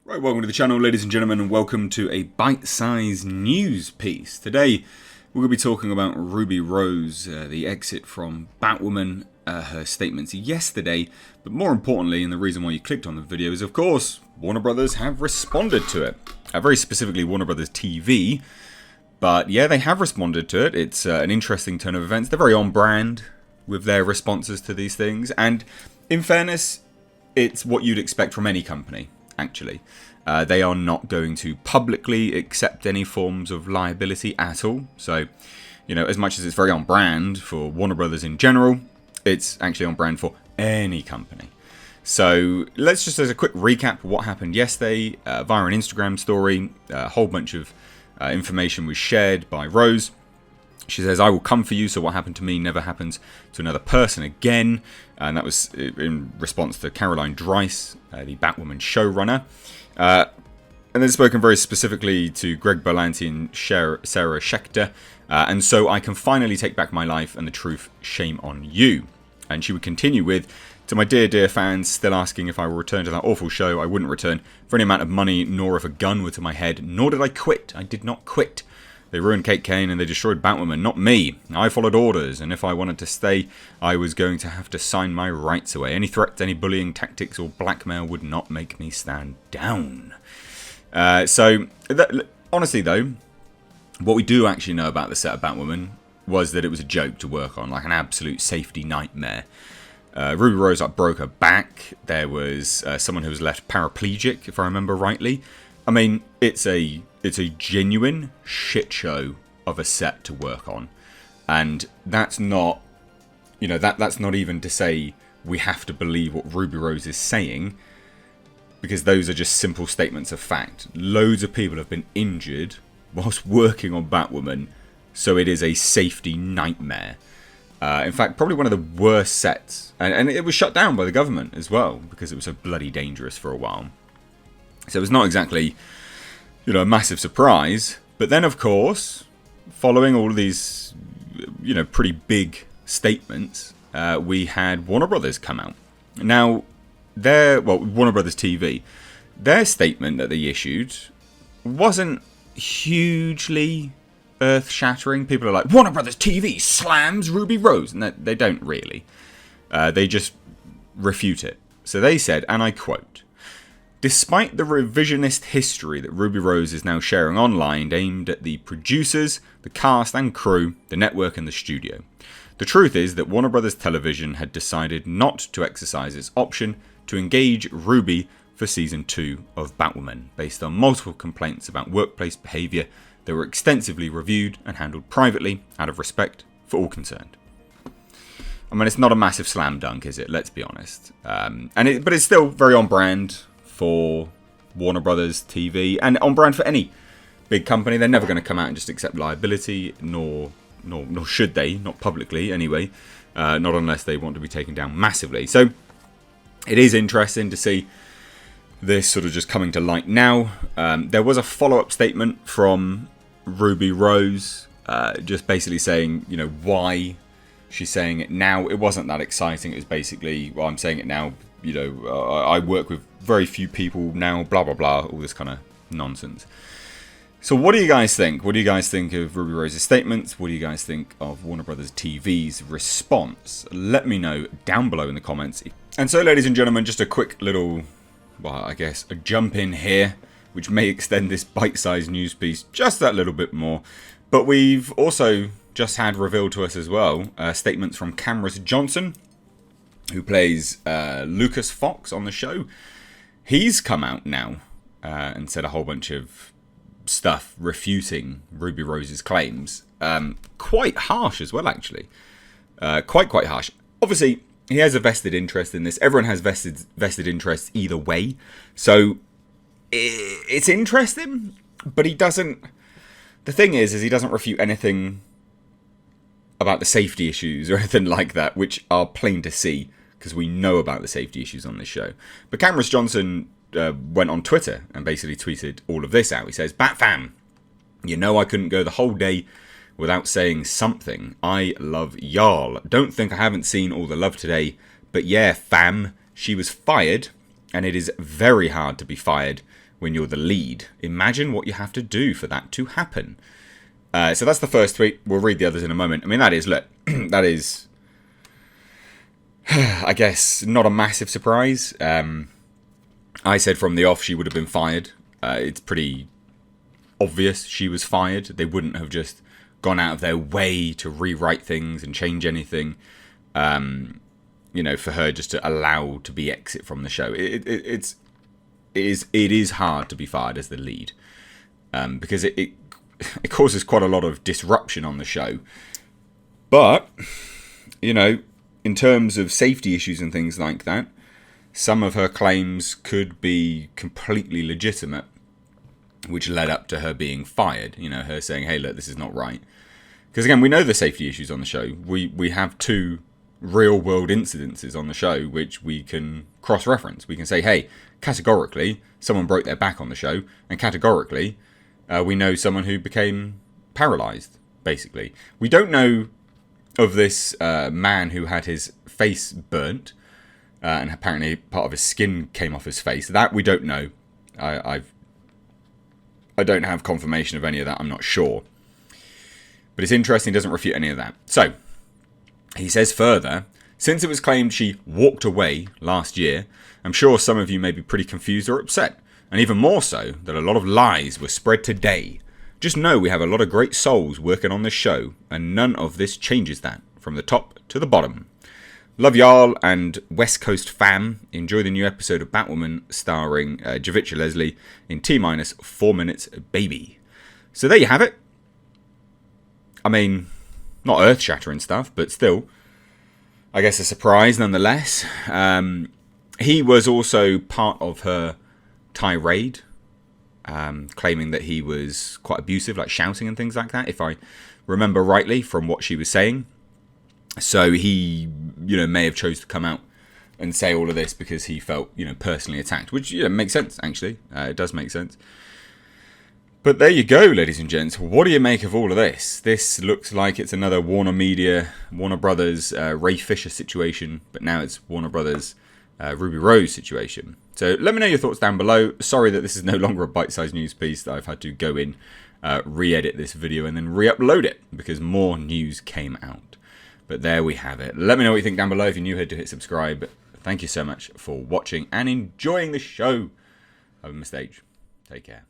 Right, welcome to the channel, ladies and gentlemen, and welcome to a bite-sized news piece. Today, we're going to be talking about Ruby Rose, the exit from Batwoman, her statements yesterday, but more importantly, and the reason why you clicked on the video is, of course, Warner Brothers have responded to it. Very specifically, Warner Brothers TV, but yeah, they have responded to it. It's an interesting turn of events. They're very on brand with their responses to these things, and in fairness, it's what you'd expect from any company. Actually, they are not going to publicly accept any forms of liability at all. So, you know, as much as it's very on brand for Warner Brothers in general, it's actually on brand for any company. So let's just, as a quick recap of what happened yesterday, via an Instagram story, a whole bunch of information was shared by Rose. She says, "I will come for you, so what happened to me never happens to another person again." And that was in response to Caroline Dreiss, the Batwoman showrunner. And then spoken very specifically to Greg Berlanti and Sarah Schechter. And so I can finally take back my life and the truth, shame on you. And she would continue with, "To my dear, dear fans, still asking if I will return to that awful show, I wouldn't return for any amount of money, nor if a gun were to my head, nor did I quit. I did not quit. They ruined Kate Kane and they destroyed Batwoman, not me. I followed orders, and if I wanted to stay, I was going to have to sign my rights away. Any threats, any bullying tactics or blackmail would not make me stand down." Honestly though, what we do actually know about the set of Batwoman was that it was a joke to work on, like an absolute safety nightmare. Ruby Rose broke her back. There was someone who was left paraplegic, if I remember rightly. I mean, it's a genuine shit show of a set to work on, and that's not, you know, that's not even to say we have to believe what Ruby Rose is saying, because those are just simple statements of fact. Loads of people have been injured whilst working on Batwoman, so it is a safety nightmare. In fact, probably one of the worst sets, and it was shut down by the government as well because it was so bloody dangerous for a while. So it was not exactly, you know, a massive surprise. But then, of course, following all of these, you know, pretty big statements, we had Warner Brothers come out. Now, Warner Brothers TV, their statement that they issued wasn't hugely earth-shattering. People are like, Warner Brothers TV slams Ruby Rose. And they don't really. They just refute it. So they said, and I quote, "Despite the revisionist history that Ruby Rose is now sharing online aimed at the producers, the cast and crew, the network and the studio, the truth is that Warner Brothers Television had decided not to exercise its option to engage Ruby for Season 2 of Batwoman, based on multiple complaints about workplace behaviour that were extensively reviewed and handled privately out of respect for all concerned." I mean, it's not a massive slam dunk, is it? Let's be honest. But it's still very on brand for Warner Brothers TV, and on brand for any big company. They're never going to come out and just accept liability, nor should they, not publicly anyway, not unless they want to be taken down massively. So it is interesting to see this sort of just coming to light now. There was a follow-up statement from Ruby Rose, just basically saying, you know, why she's saying it now. It wasn't that exciting. It was basically, well, I'm saying it now, you know, I work with very few people now, blah, blah, blah, all this kind of nonsense. So what do you guys think? What do you guys think of Ruby Rose's statements? What do you guys think of Warner Brothers TV's response? Let me know down below in the comments. And so, ladies and gentlemen, just a quick little, well, I guess, a jump in here, which may extend this bite-sized news piece just that little bit more. But we've also just had revealed to us as well statements from Cameron Johnson, who plays Lucas Fox on the show. He's come out now and said a whole bunch of stuff refuting Ruby Rose's claims. Quite harsh as well, actually. Quite harsh. Obviously, he has a vested interest in this. Everyone has vested interests either way. So it's interesting, but he doesn't... The thing is he doesn't refute anything about the safety issues or anything like that, which are plain to see, because we know about the safety issues on this show. But Cameron Johnson went on Twitter and basically tweeted all of this out. He says, "Bat fam, you know I couldn't go the whole day without saying something. I love y'all. Don't think I haven't seen all the love today, but yeah, fam, she was fired, and it is very hard to be fired when you're the lead. Imagine what you have to do for that to happen. So that's the first tweet. We'll read the others in a moment. I mean, that is, look, that is, I guess, not a massive surprise. I said from the off she would have been fired. It's pretty obvious she was fired. They wouldn't have just gone out of their way to rewrite things and change anything, you know, for her just to allow to be exit from the show. It is hard to be fired as the lead, because it causes quite a lot of disruption on the show. But, you know, in terms of safety issues and things like that, some of her claims could be completely legitimate, which led up to her being fired. You know, her saying, hey, look, this is not right. Because, again, we know the safety issues on the show. We have 2 real-world incidences on the show which we can cross-reference. We can say, hey, categorically, someone broke their back on the show, and categorically, we know someone who became paralysed, basically. We don't know of this man who had his face burnt, and apparently part of his skin came off his face. That we don't know. I don't have confirmation of any of that. I'm not sure. But it's interesting, he doesn't refute any of that. So, he says further, since it was claimed she walked away last year, I'm sure some of you may be pretty confused or upset. And even more so, that a lot of lies were spread today. Just know we have a lot of great souls working on this show, and none of this changes that, from the top to the bottom. Love y'all, and West Coast fam, enjoy the new episode of Batwoman starring Javicia Leslie in T-minus 4 minutes, baby. So there you have it. I mean, not earth-shattering stuff, but still, I guess a surprise nonetheless. He was also part of her tirade, claiming that he was quite abusive, like shouting and things like that, if I remember rightly from what she was saying. So he, you know, may have chose to come out and say all of this because he felt, you know, personally attacked, which, you know, makes sense, actually. It does make sense. But there you go, ladies and gents. What do you make of all of this? This looks like it's another Warner Media, Warner Brothers, Ray Fisher situation, but now it's Warner Brothers, Ruby Rose situation. So let me know your thoughts down below. Sorry that this is no longer a bite-sized news piece, that I've had to go in, re-edit this video and then re-upload it because more news came out. But there we have it. Let me know what you think down below. If you're new here, do hit subscribe. Thank you so much for watching and enjoying the show. Have a mistake. Take care.